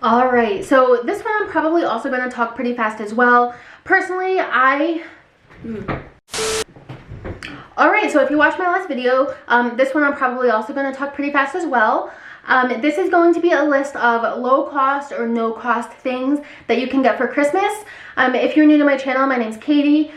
All right, so this one I'm probably also going to talk pretty fast as well. Personally, All right, so if you watched my last video, this one I'm probably also going to talk pretty fast as well. This is going to be a list of low cost or no cost things that you can get for Christmas. If you're new to my channel, my name's Katie.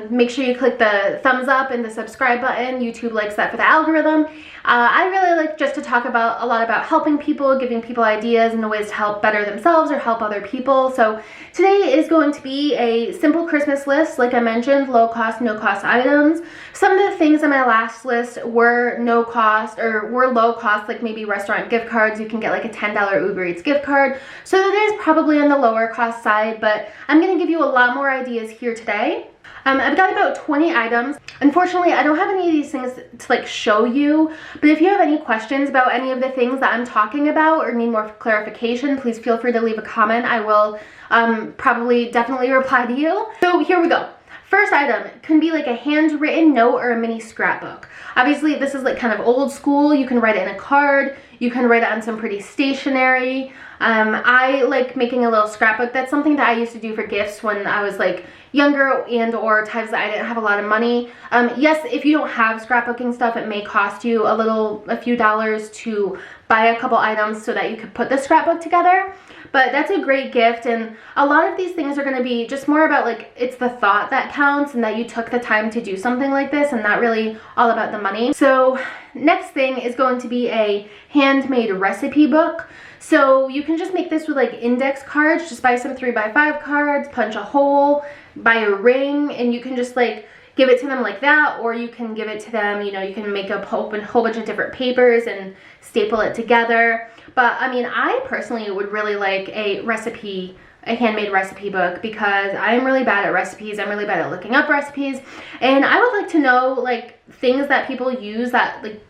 Make sure you click the thumbs up and the subscribe button. YouTube likes that for the algorithm. I really like just to talk a lot about helping people, giving people ideas and ways to help better themselves or help other people. So today is going to be a simple Christmas list. Like I mentioned, low cost, no cost items. Some of the things on my last list were no cost or were low cost, like maybe restaurant gift cards. You can get like a $10 Uber Eats gift card. So that is probably on the lower cost side, but I'm going to give you a lot more ideas here today. I've got about 20 items. Unfortunately, I don't have any of these things to like show you, but if you have any questions about any of the things that I'm talking about or need more clarification, please feel free to leave a comment. I will definitely reply to you. So here we go. First item can be like a handwritten note or a mini scrapbook. Obviously, this is like kind of old school. You can write it in a card. You can write it on some pretty stationery. I like making a little scrapbook. That's something that I used to do for gifts when I was like younger and or times that I didn't have a lot of money. Yes, if you don't have scrapbooking stuff, it may cost you a few dollars to buy a couple items so that you could put the scrapbook together. But that's a great gift, and a lot of these things are going to be just more about like it's the thought that counts and that you took the time to do something like this and not really all about the money. So next thing is going to be a handmade recipe book. So you can just make this with like index cards. Just buy some 3x5 cards, punch a hole, buy a ring, and you can just like give it to them like that, or you can give it to them, you know, you can make a whole bunch of different papers and staple it together. But I mean, I personally would really like a handmade recipe book because I'm really bad at recipes. I'm really bad at looking up recipes, and I would like to know like things that people use that like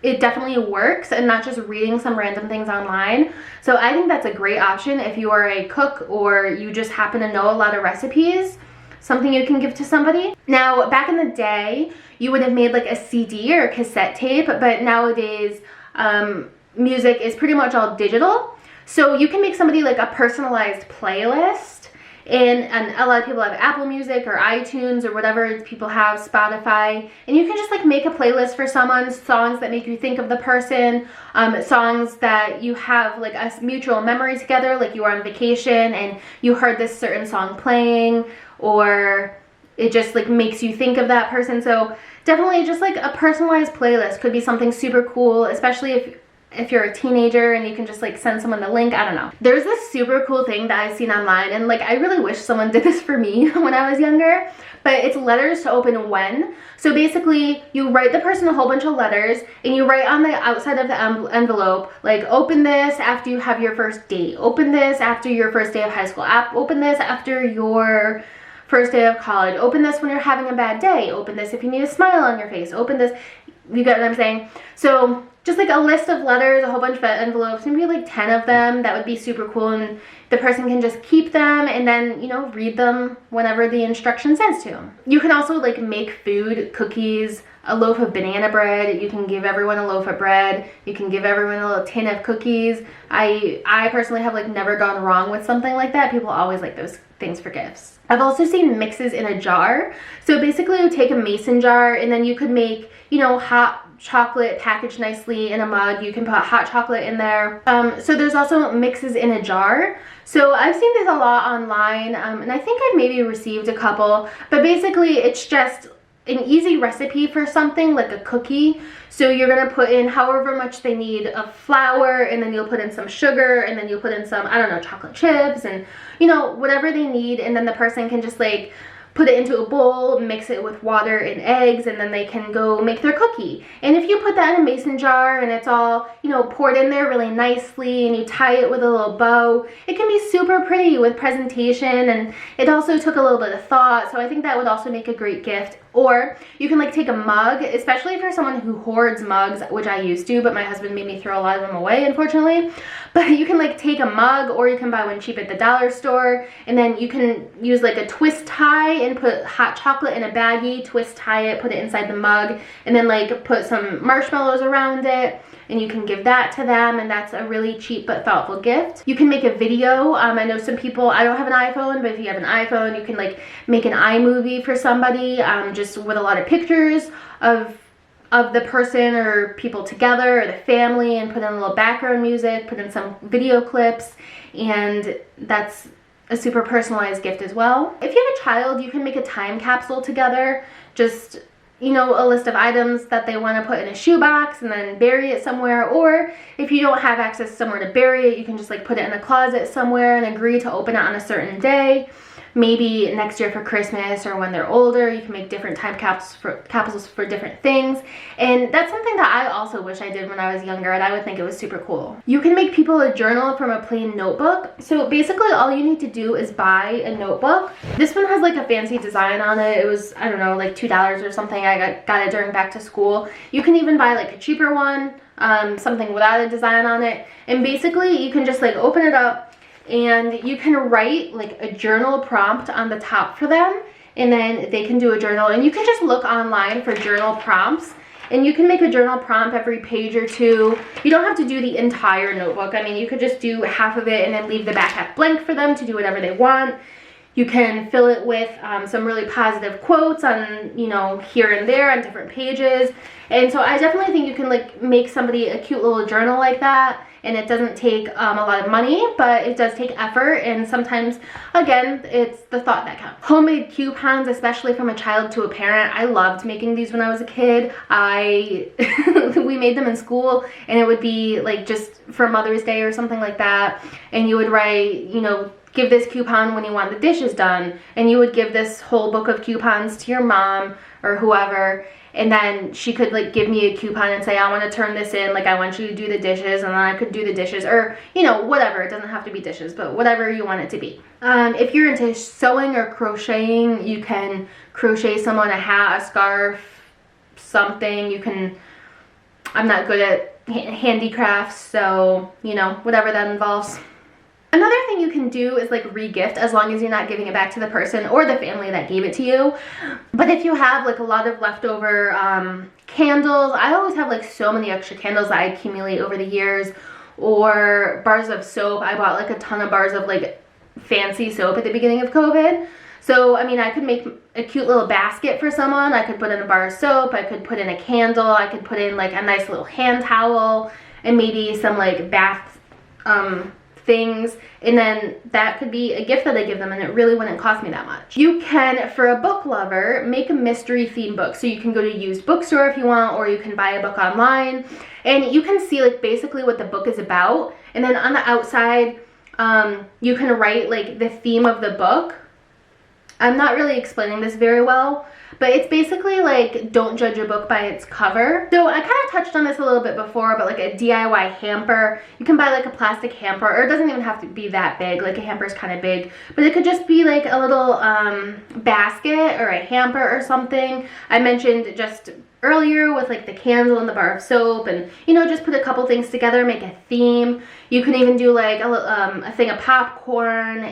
it definitely works and not just reading some random things online. So I think that's a great option if you are a cook or you just happen to know a lot of recipes. Something you can give to somebody. Now, back in the day, you would have made like a CD or a cassette tape, but nowadays music is pretty much all digital. So you can make somebody like a personalized playlist, and a lot of people have Apple Music or iTunes or whatever people have, Spotify, and you can just like make a playlist for someone, songs that make you think of the person, songs that you have like a mutual memory together, like you were on vacation and you heard this certain song playing, or it just like makes you think of that person. So definitely just like a personalized playlist could be something super cool, especially if you're a teenager and you can just like send someone the link. I don't know. There's this super cool thing that I've seen online, and like I really wish someone did this for me when I was younger, but it's letters to open when. So basically you write the person a whole bunch of letters and you write on the outside of the envelope like, open this after you have your first date, open this after your first day of high school, open this after your first day of college, open this when you're having a bad day, open this if you need a smile on your face, open this. You get what I'm saying? So just like a list of letters, a whole bunch of envelopes, maybe like 10 of them. That would be super cool, and the person can just keep them and then, you know, read them whenever the instruction says to. You can also like make food, cookies, a loaf of banana bread. You can give everyone a loaf of bread. You can give everyone a little tin of cookies. I personally have like never gone wrong with something like that. People always like those things for gifts. I've also seen mixes in a jar. So basically you take a mason jar and then you could make, you know, hot chocolate packaged nicely in a mug. You can put hot chocolate in there. So there's also mixes in a jar. So I've seen this a lot online, and I think I've maybe received a couple, but basically it's just an easy recipe for something like a cookie. So you're gonna put in however much they need of flour, and then you'll put in some sugar, and then you'll put in some, I don't know, chocolate chips, and you know, whatever they need, and then the person can just like put it into a bowl, mix it with water and eggs, and then they can go make their cookie. And if you put that in a mason jar and it's all, you know, poured in there really nicely, and you tie it with a little bow, it can be super pretty with presentation, and it also took a little bit of thought. So I think that would also make a great gift. Or you can like take a mug, especially for someone who hoards mugs, which I used to, but my husband made me throw a lot of them away, unfortunately. But you can like take a mug, or you can buy one cheap at the dollar store, and then you can use like a twist tie and put hot chocolate in a baggie, twist tie it, put it inside the mug, and then like put some marshmallows around it. and you can give that to them, and that's a really cheap but thoughtful gift. You can make a video. I know some people, I don't have an iPhone, but if you have an iPhone, you can like make an iMovie for somebody, just with a lot of pictures of the person or people together, or the family, and put in a little background music, put in some video clips, and that's a super personalized gift as well. If you have a child, you can make a time capsule together, just, you know, a list of items that they want to put in a shoebox and then bury it somewhere. Or if you don't have access somewhere to bury it, you can just like put it in a closet somewhere and agree to open it on a certain day. Maybe next year for Christmas, or when they're older, you can make different time capsules for different things. And that's something that I also wish I did when I was younger, and I would think it was super cool. You can make people a journal from a plain notebook. So basically all you need to do is buy a notebook. This one has like a fancy design on it. It was, I don't know, like $2 or something. I got it during back to school. You can even buy like a cheaper one, something without a design on it. And basically you can just like open it up, and you can write like a journal prompt on the top for them, and then they can do a journal. And you can just look online for journal prompts, and you can make a journal prompt every page or two. You don't have to do the entire notebook. I mean, you could just do half of it and then leave the back half blank for them to do whatever they want. You can fill it with some really positive quotes on, you know, here and there on different pages. And so I definitely think you can like make somebody a cute little journal like that. And it doesn't take a lot of money, but it does take effort. And sometimes, again, it's the thought that counts. Homemade coupons, especially from a child to a parent. I loved making these when I was a kid. We made them in school, and it would be like just for Mother's Day or something like that. And you would write, you know, give this coupon when you want the dishes done. And you would give this whole book of coupons to your mom or whoever. And then she could like give me a coupon and say, I want to turn this in, like I want you to do the dishes, and then I could do the dishes, or, you know, whatever. It doesn't have to be dishes, but whatever you want it to be. If you're into sewing or crocheting, you can crochet someone a hat, a scarf, something. You can, I'm not good at handicrafts, so, you know, whatever that involves. Another thing you can do is like re-gift, as long as you're not giving it back to the person or the family that gave it to you. But if you have like a lot of leftover candles, I always have like so many extra candles that I accumulate over the years, or bars of soap. I bought like a ton of bars of like fancy soap at the beginning of COVID. So, I mean, I could make a cute little basket for someone. I could put in a bar of soap, I could put in a candle, I could put in like a nice little hand towel, and maybe some like bath things, and then that could be a gift that I give them, and it really wouldn't cost me that much. You can, for a book lover, make a mystery theme book. So you can go to a used bookstore if you want, or you can buy a book online, and you can see like basically what the book is about, and then on the outside you can write like the theme of the book. I'm not really explaining this very well, but it's basically like, don't judge a book by its cover. So I kind of touched on this a little bit before, but like a DIY hamper, you can buy like a plastic hamper, or it doesn't even have to be that big. Like a hamper is kind of big, but it could just be like a little basket or a hamper or something. I mentioned just earlier with like the candle and the bar of soap, and, you know, just put a couple things together, make a theme. You can even do like a thing of popcorn,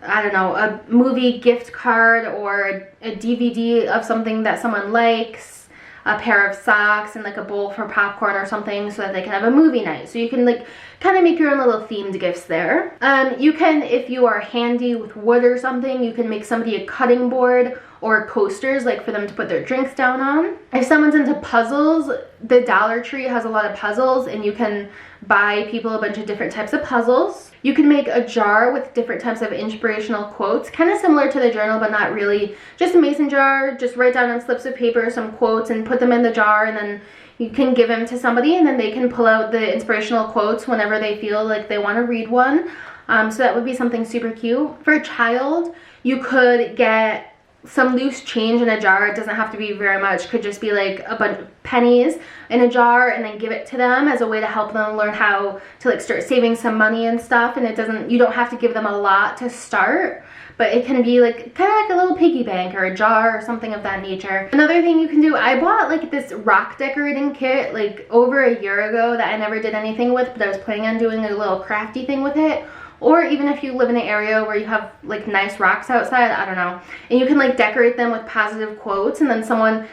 I don't know, a movie gift card, or a DVD of something that someone likes, a pair of socks, and like a bowl for popcorn or something, so that they can have a movie night. So you can like kind of make your own little themed gifts there. You can, if you are handy with wood or something, you can make somebody a cutting board or coasters, like for them to put their drinks down on. If someone's into puzzles, the Dollar Tree has a lot of puzzles, and you can buy people a bunch of different types of puzzles. You can make a jar with different types of inspirational quotes, kind of similar to the journal, but not really. Just a mason jar, just write down on slips of paper some quotes and put them in the jar, and then you can give them to somebody, and then they can pull out the inspirational quotes whenever they feel like they want to read one. So that would be something super cute. For a child, you could get some loose change in a jar. It doesn't have to be very much. Could just be like a bunch of pennies in a jar, and then give it to them as a way to help them learn how to like start saving some money and stuff. And you don't have to give them a lot to start, but it can be like kind of like a little piggy bank or a jar or something of that nature. Another thing you can do, I bought like this rock decorating kit like over a year ago that I never did anything with, but I was planning on doing a little crafty thing with it, or even if you live in an area where you have like nice rocks outside, I don't know, and you can like decorate them with positive quotes, and then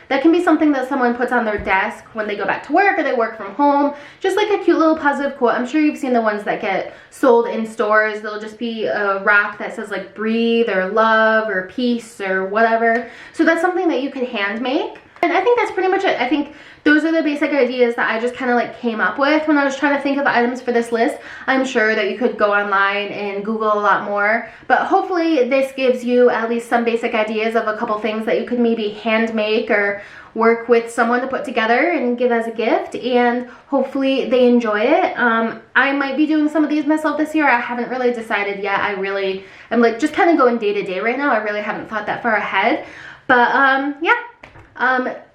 that can be something that someone puts on their desk when they go back to work or they work from home, just like a cute little positive quote. I'm sure you've seen the ones that get sold in stores. They'll just be a rock that says like breathe or love or peace or whatever. So that's something that you can hand make. And I think that's pretty much it. I think those are the basic ideas that I just kind of like came up with when I was trying to think of items for this list. I'm sure that you could go online and Google a lot more, but hopefully this gives you at least some basic ideas of a couple things that you could maybe hand make or work with someone to put together and give as a gift, and hopefully they enjoy it. I might be doing some of these myself this year. I haven't really decided yet. I really am like just kind of going day to day right now. I really haven't thought that far ahead, but yeah.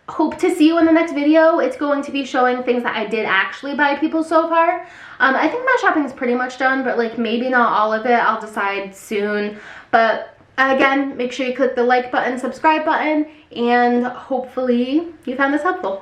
Hope to see you in the next video. It's going to be showing things that I did actually buy people so far. I think my shopping is pretty much done, but like maybe not all of it. I'll decide soon. But again, make sure you click the like button, subscribe button, and hopefully you found this helpful.